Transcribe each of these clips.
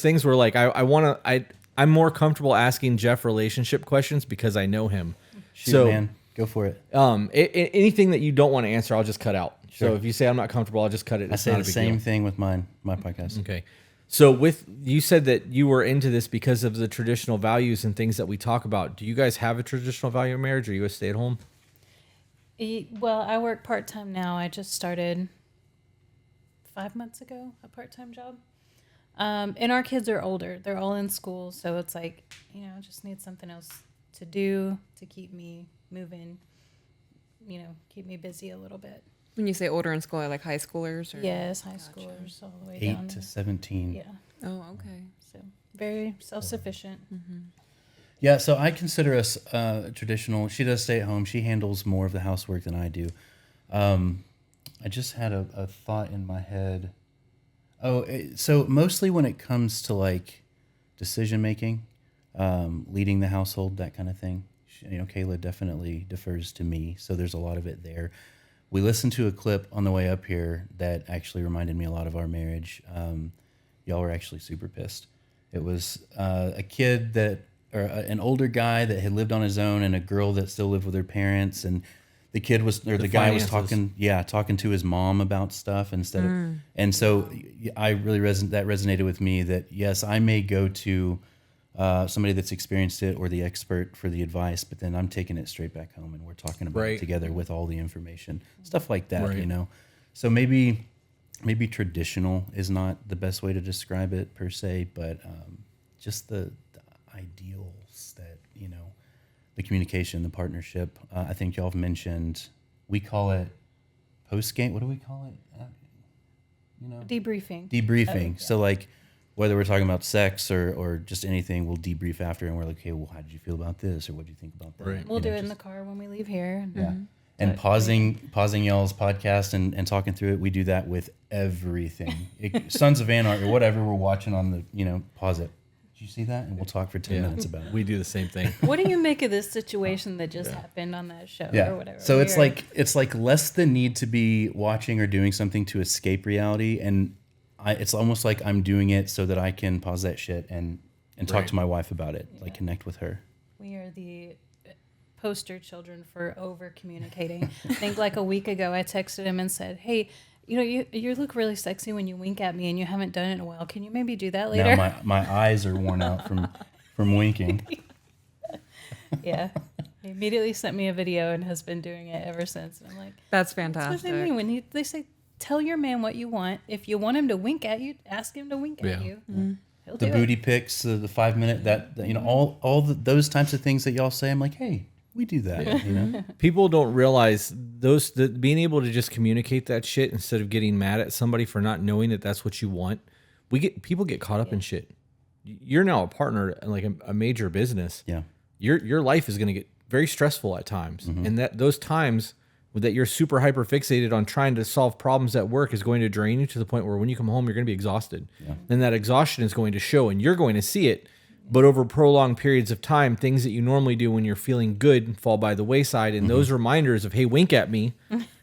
things where like I'm more comfortable asking Jeff relationship questions because I know him. Shoot, man, go for it. Anything that you don't want to answer, I'll just cut out. Sure. So if you say I'm not comfortable, I'll just cut it. I say the same thing with my podcast. Okay. So you said that you were into this because of the traditional values and things that we talk about. Do you guys have a traditional value of marriage? Are you a stay-at-home? Well, I work part-time now. I just started 5 months ago, a part-time job. And our kids are older. They're all in school. So it's like, I just need something else to do to keep me moving, keep me busy a little bit. When you say older in school, like high schoolers? Or? Yes, high schoolers all the way down. 8 to 17. Yeah. Oh, okay. So very self-sufficient. Mm-hmm. Yeah, so I consider us traditional. She does stay at home. She handles more of the housework than I do. I just had a thought in my head. So mostly when it comes to like decision making, leading the household, that kind of thing, Kayla definitely defers to me. So there's a lot of it there. We listened to a clip on the way up here that actually reminded me a lot of our marriage. Y'all were actually super pissed. It was a kid an older guy that had lived on his own and a girl that still lived with her parents, and the kid was, or the guy was talking to his mom about stuff instead of, and so I really that resonated with me that yes, I may go to somebody that's experienced it or the expert for the advice, but then I'm taking it straight back home and we're talking about it together with all the information, stuff like that, So maybe traditional is not the best way to describe it per se, but just the ideals that, the communication, the partnership. I think y'all have mentioned, we call it post-game. What do we call it? Debriefing. Debriefing. Yeah. So like, whether we're talking about sex or just anything, we'll debrief after and we're like, okay, well, how did you feel about this? Or what do you think about that? Right. We'll do it in the car when we leave here. Yeah. And pausing y'all's podcast and talking through it. We do that with everything. Sons of Anarchy or whatever we're watching on the, pause it. Did you see that? And we'll talk for 10 minutes about it. We do the same thing. What do you make of this situation that just happened on that show or whatever? So it's like less the need to be watching or doing something to escape reality. And it's almost like I'm doing it so that I can pause that shit and talk to my wife about it, like connect with her. We are the poster children for over communicating. I think like a week ago, I texted him and said, "Hey, you look really sexy when you wink at me, and you haven't done it in a while. Can you maybe do that later?" Now my eyes are worn out from winking. Yeah. He immediately sent me a video and has been doing it ever since. And I'm like, that's fantastic. That's what they mean when they say, tell your man what you want. If you want him to wink at you, ask him to wink at you. Mm-hmm. He'll the do booty it. pics, the 5 minute, that all those types of things that y'all say. I'm like, hey, we do that. People don't realize being able to just communicate that shit instead of getting mad at somebody for not knowing that that's what you want. People get caught up in shit. You're now a partner in like a major business. Yeah. Your life is going to get very stressful at times, and that those times that you're super hyper fixated on trying to solve problems at work is going to drain you to the point where when you come home, you're going to be exhausted. Yeah. And that exhaustion is going to show, and you're going to see it. But over prolonged periods of time, things that you normally do when you're feeling good fall by the wayside. And those reminders of, hey, wink at me,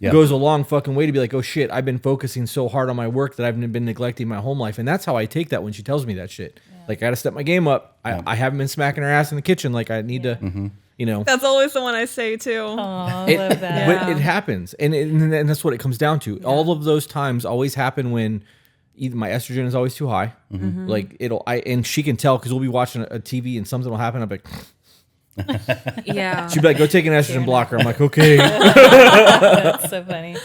goes a long fucking way to be like, oh shit, I've been focusing so hard on my work that I've been neglecting my home life. And that's how I take that when she tells me that shit. Yeah. Like, I got to step my game up. I haven't been smacking her ass in the kitchen. Like, I need to, That's always the one I say too. Oh, I love that. But it happens. And that's what it comes down to. Yeah. All of those times always happen when either my estrogen is always too high. Like and she can tell because we'll be watching a TV and something will happen. I'm like, yeah. She'd be like, go take an estrogen blocker. I'm like, okay. That's so funny.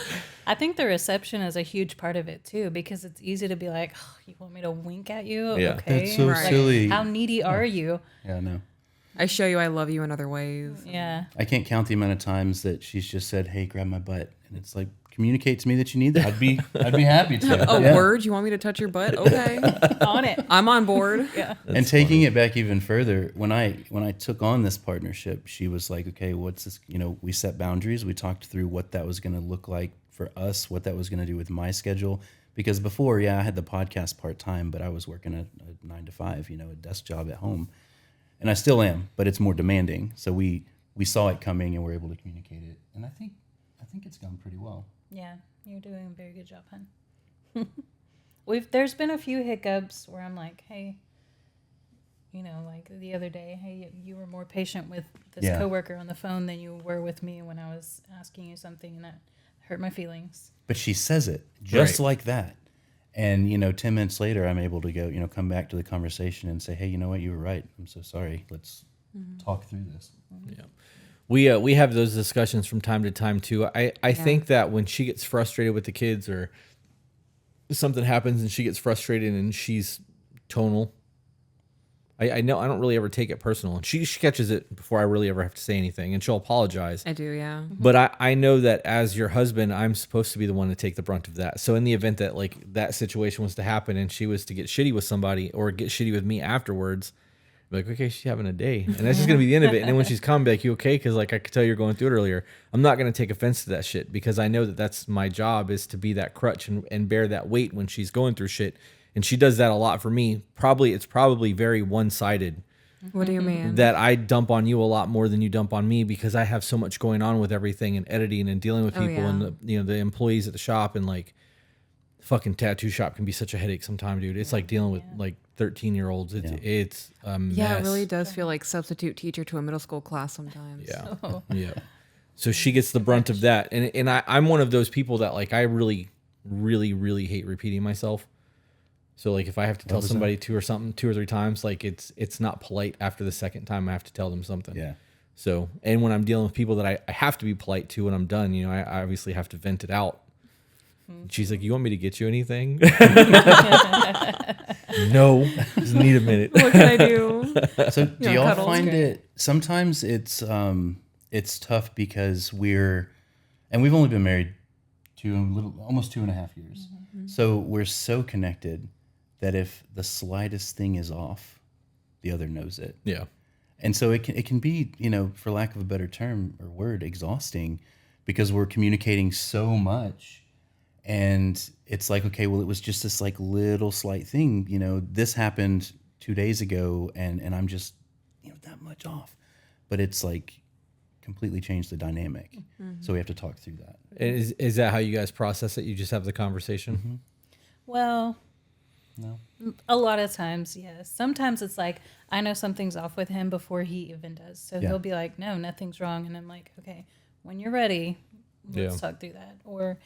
I think the reception is a huge part of it too, because it's easy to be like, oh, you want me to wink at you? Yeah. Okay. That's so silly. How needy are you? Yeah, no. I show you I love you in other ways. Yeah. I can't count the amount of times that she's just said, hey, grab my butt. And it's like, communicate to me that you need that. I'd be happy to. Word? You want me to touch your butt? Okay. On it. I'm on board. Yeah. And taking it back even further, when I took on this partnership, she was like, okay, what's this? We set boundaries. We talked through what that was going to look like for us, what that was going to do with my schedule. Because before, I had the podcast part-time, but I was working a 9 to 5, a desk job at home. And I still am, but it's more demanding. So we saw it coming and we're able to communicate it. And I think it's gone pretty well. Yeah, you're doing a very good job, hon. There's been a few hiccups where I'm like, hey, like the other day, hey, you were more patient with this coworker on the phone than you were with me when I was asking you something, and that hurt my feelings. But she says it just Right. like that. And, 10 minutes later, I'm able to go, come back to the conversation and say, hey, you know what? You were right. I'm so sorry. Let's talk through this. Yeah. We have those discussions from time to time too. I think that when she gets frustrated with the kids or something happens and she gets frustrated and she's tonal, I know I don't really ever take it personal. And she catches it before I really ever have to say anything, and she'll apologize. I do, yeah. But I know that as your husband, I'm supposed to be the one to take the brunt of that. So in the event that like that situation was to happen and she was to get shitty with somebody or get shitty with me afterwards, I'm like, okay, she's having a day. And that's just going to be the end of it. And then when she's calm, be like, you okay? Because like I could tell you're going through it earlier. I'm not going to take offense to that shit because I know that that's my job is to be that crutch and bear that weight when she's going through shit. And she does that a lot for me. It's probably very one-sided. What do you mean? That I dump on you a lot more than you dump on me because I have so much going on with everything and editing and dealing with people and the employees at the shop, and like fucking tattoo shop can be such a headache sometimes, dude. It's like dealing with like 13-year-olds. It's a mess. Yeah, it really does feel like substitute teacher to a middle school class sometimes. Yeah. Yeah. So she gets the brunt of that. And I'm one of those people that like I really, really, really hate repeating myself. So like if I have to tell somebody two or three times, like it's not polite after the second time I have to tell them something. Yeah. So, and when I'm dealing with people that I have to be polite to when I'm done, I obviously have to vent it out. She's like, you want me to get you anything? No, just need a minute. What can I do? So do y'all cuddles, find good. it sometimes it's tough because we've only been married almost 2.5 years. So we're so connected that if the slightest thing is off, the other knows it. Yeah. And so it can be, for lack of a better term or word, exhausting because we're communicating so much. And it's like, okay, well, it was just this like little slight thing, this happened 2 days ago and I'm just, that much off. But it's like completely changed the dynamic. So we have to talk through that. And is that how you guys process it? You just have the conversation? Well, No. a lot of times, yes. Sometimes it's like I know something's off with him before he even does. So he'll be like, no, nothing's wrong. And I'm like, okay, when you're ready, let's talk through that. Or,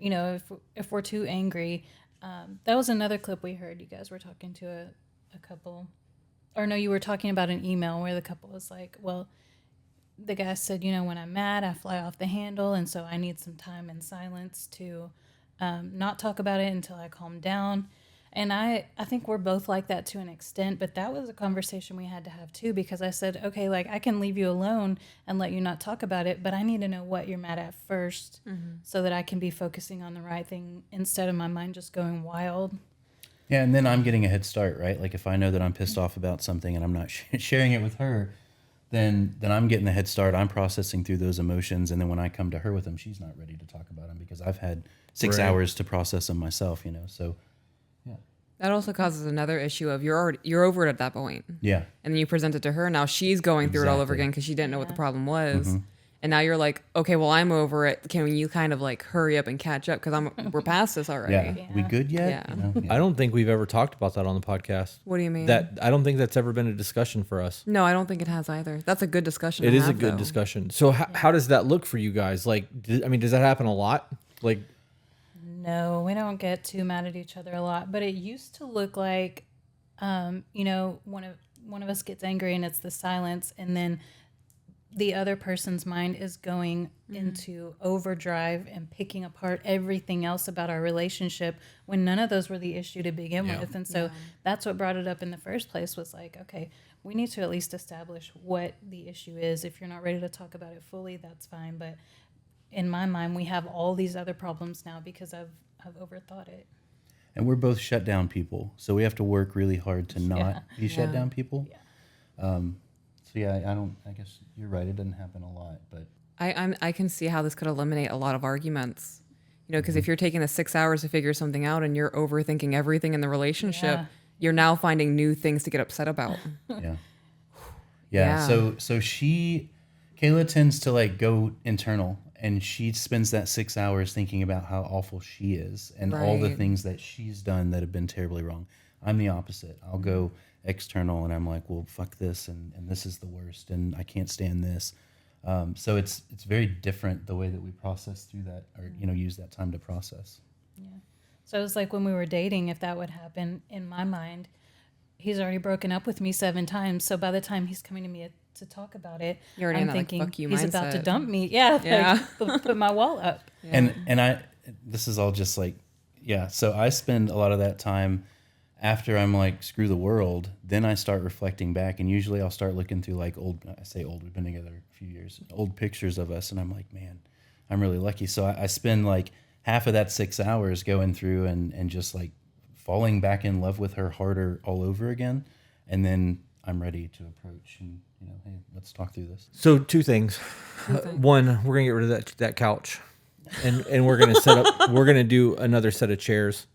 if we're too angry, that was another clip we heard. You guys were talking to a couple, or no, you were talking about an email where the couple was like, well, the guy said, when I'm mad, I fly off the handle. And so I need some time in silence to not talk about it until I calm down. And I think we're both like that to an extent, but that was a conversation we had to have too, because I said, okay, like I can leave you alone and let you not talk about it, but I need to know what you're mad at first so that I can be focusing on the right thing instead of my mind just going wild. Yeah, and then I'm getting a head start, right? Like if I know that I'm pissed off about something and I'm not sharing it with her, then I'm getting the head start. I'm processing through those emotions, and then when I come to her with them, she's not ready to talk about them because I've had 6 hours to process them myself, So, yeah. That also causes another issue of you're over it at that point. Yeah. And then you present it to her. Now she's going through it all over Exactly. again because she didn't know what the problem was. And now you're like, okay, well, I'm over it. Can you kind of like hurry up and catch up? Because we're past this already. Yeah. We good yet? Yeah. I don't think we've ever talked about that on the podcast. What do you mean? I don't think that's ever been a discussion for us. No, I don't think it has either. That's a good discussion. It to is a have, good though. discussion. So how does that look for you guys? Like, does that happen a lot? Like, No, we don't get too mad at each other a lot, but it used to look like, one of us gets angry and it's the silence, and then the other person's mind is going into overdrive and picking apart everything else about our relationship when none of those were the issue to begin with. And so that's what brought it up in the first place, was like, okay, we need to at least establish what the issue is. If you're not ready to talk about it fully, that's fine. But in my mind, we have all these other problems now because I've overthought it. And we're both shut down people, so we have to work really hard to not be shut down people. Yeah. So yeah, I guess you're right. It doesn't happen a lot, but I can see how this could eliminate a lot of arguments. Because if you're taking the 6 hours to figure something out and you're overthinking everything in the relationship, you're now finding new things to get upset about. yeah. Yeah. So Kayla tends to like go internal and she spends that 6 hours thinking about how awful she is and all the Right. things that she's done that have been terribly wrong. I'm the opposite. I'll go external and I'm like, well, fuck this, and this is the worst, and I can't stand this. So it's very different the way that we process through that, or use that time to process. Yeah. So it was like when we were dating, if that would happen in my mind, he's already broken up with me 7 times. So by the time he's coming to me to talk about it, You're already I'm in that, like, thinking fuck you he's about to mindset. dump me. Yeah. Yeah. Like, put my wall up. And this is all just like, so I spend a lot of that time after I'm like, screw the world, then I start reflecting back, and usually I'll start looking through like we've been together a few years, old pictures of us, and I'm like, man, I'm really lucky. So I spend like half of that 6 hours going through and just like falling back in love with her harder all over again, and then I'm ready to approach and hey, let's talk through this. So 2 things. One, we're gonna get rid of that couch, and we're gonna set up. We're gonna do another set of chairs,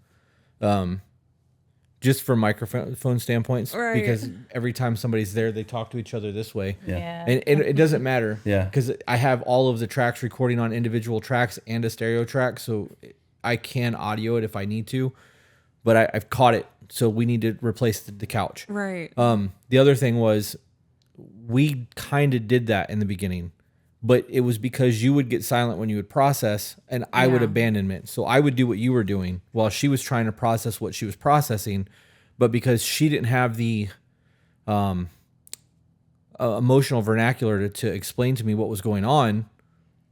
just for microphone standpoints, Right. because every time somebody's there, they talk to each other this way. Yeah. And it doesn't matter. Yeah. Because I have all of the tracks recording on individual tracks and a stereo track, so I can audio it if I need to. But I've caught it, so we need to replace the couch. Right. The other thing was, we kind of did that in the beginning, but it was because you would get silent when you would process, and I would Yeah. abandonment. So I would do what you were doing while she was trying to process what she was processing, but because she didn't have the emotional vernacular to explain to me what was going on,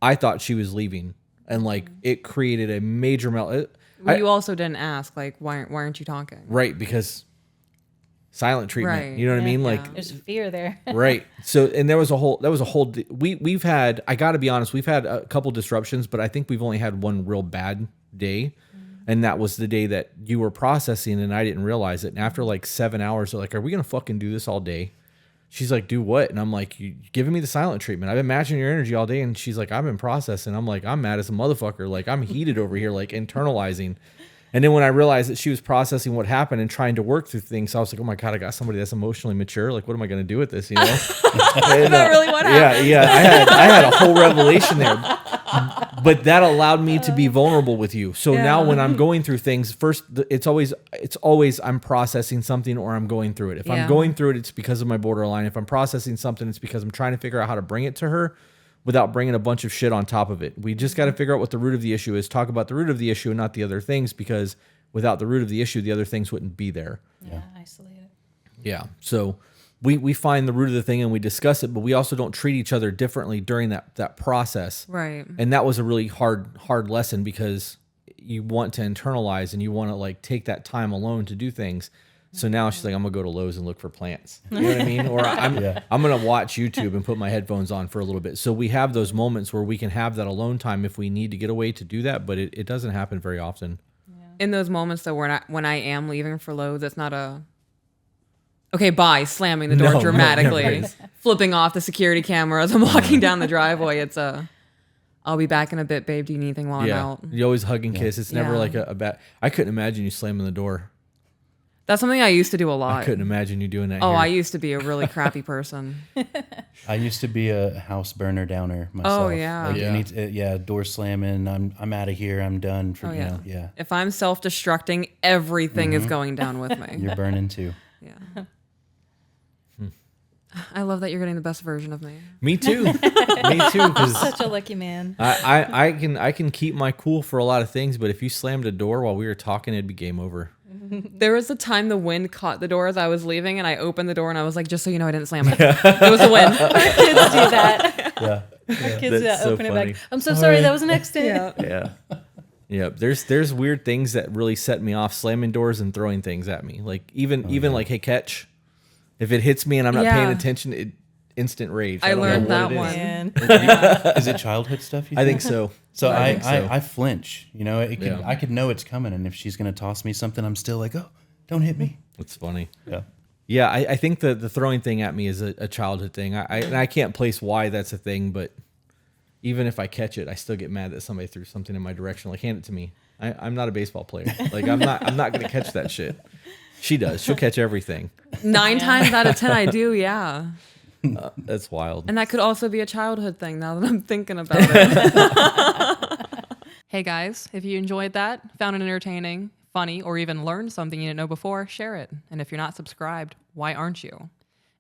I thought she was leaving, and like it created a major melt. Well, you also didn't ask, like, why aren't you talking? Right, because silent treatment. Right. You know what I Yeah. mean? Like, There's fear there. right. So, and that was a whole, we've had, I got to be honest, we've had a couple disruptions, but I think we've only had one real bad day. And that was the day that you were processing and I didn't realize it. And after like 7 hours, they're like, are we going to fucking do this all day? She's like, do what? And I'm like, you giving me the silent treatment. I've been matching your energy all day. And she's like, I've been processing. I'm like, I'm mad as a motherfucker. Like, I'm heated over here, like internalizing. And then when I realized that she was processing what happened and trying to work through things, I was like, oh my God, I got somebody that's emotionally mature. Like, what am I going to do with this? You know? Is that really what happened? Yeah. I had a whole revelation there. But that allowed me to be vulnerable with you. So now when I'm going through things, first, it's always I'm processing something or I'm going through it. If I'm Yeah. going through it, it's because of my borderline. If I'm processing something, it's because I'm trying to figure out how to bring it to her without bringing a bunch of shit on top of it. We just got to figure out what the root of the issue is, talk about the root of the issue and not the other things, because without the root of the issue, the other things wouldn't be there. Yeah, isolate it. Yeah. So we find the root of the thing and we discuss it, but we also don't treat each other differently during that process. Right. And that was a really hard lesson, because you want to internalize and you want to like take that time alone to do things. So now she's like, I'm gonna go to Lowe's and look for plants. You know what I mean? Or I'm gonna watch YouTube and put my headphones on for a little bit. So we have those moments where we can have that alone time if we need to get away to do that, but it doesn't happen very often. In those moments, though, when I am leaving for Lowe's, it's not a okay, bye, slamming the door No, dramatically, never is. flipping off the security camera as I'm walking down the driveway. It's I'll be back in a bit, babe. Do you need anything while I'm Yeah. out? You always hug and kiss. It's never Yeah. like a bad. I couldn't imagine you slamming the door. That's something I used to do a lot. I couldn't imagine you doing that. Oh, here. I used to be a really crappy person. I used to be a house burner downer myself. Oh, yeah. Like Yeah. door slamming. I'm out of here. I'm done. For Oh, yeah. yeah. If I'm self-destructing, everything is going down with me. You're burning too. Yeah. I love that you're getting the best version of me. Me too. Me too. Because Such a lucky man. I can keep my cool for a lot of things, but if you slammed a door while we were talking, it'd be game over. There was a time the wind caught the door as I was leaving, and I opened the door and I was like, just so you know, I didn't slam it. It was the wind. Kids do that. Yeah. Our kids do that. That's so Open it funny. back. I'm so sorry. That was an accident. Yeah. Yeah. Yeah. There's weird things that really set me off, slamming doors and throwing things at me. Like even like, hey, catch. If it hits me and I'm not paying attention, it instant rage. I don't know learned what that it is. one. Man. Is it childhood stuff? You I think so. So I think so. I flinch. You know, I could know it's coming, and if she's gonna toss me something, I'm still like, oh, don't hit me. It's funny. Yeah. Yeah, I think the throwing thing at me is a childhood thing. I can't place why that's a thing, but even if I catch it, I still get mad that somebody threw something in my direction. Like, hand it to me. I'm not a baseball player. Like, I'm not gonna catch that shit. She does. She'll catch everything. 9 times out of 10, I do. Yeah. That's wild. And that could also be a childhood thing now that I'm thinking about it. Hey guys, if you enjoyed that, found it entertaining, funny, or even learned something you didn't know before, share it. And if you're not subscribed, why aren't you?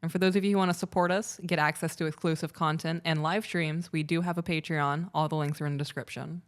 And for those of you who want to support us, get access to exclusive content and live streams, we do have a Patreon. All the links are in the description.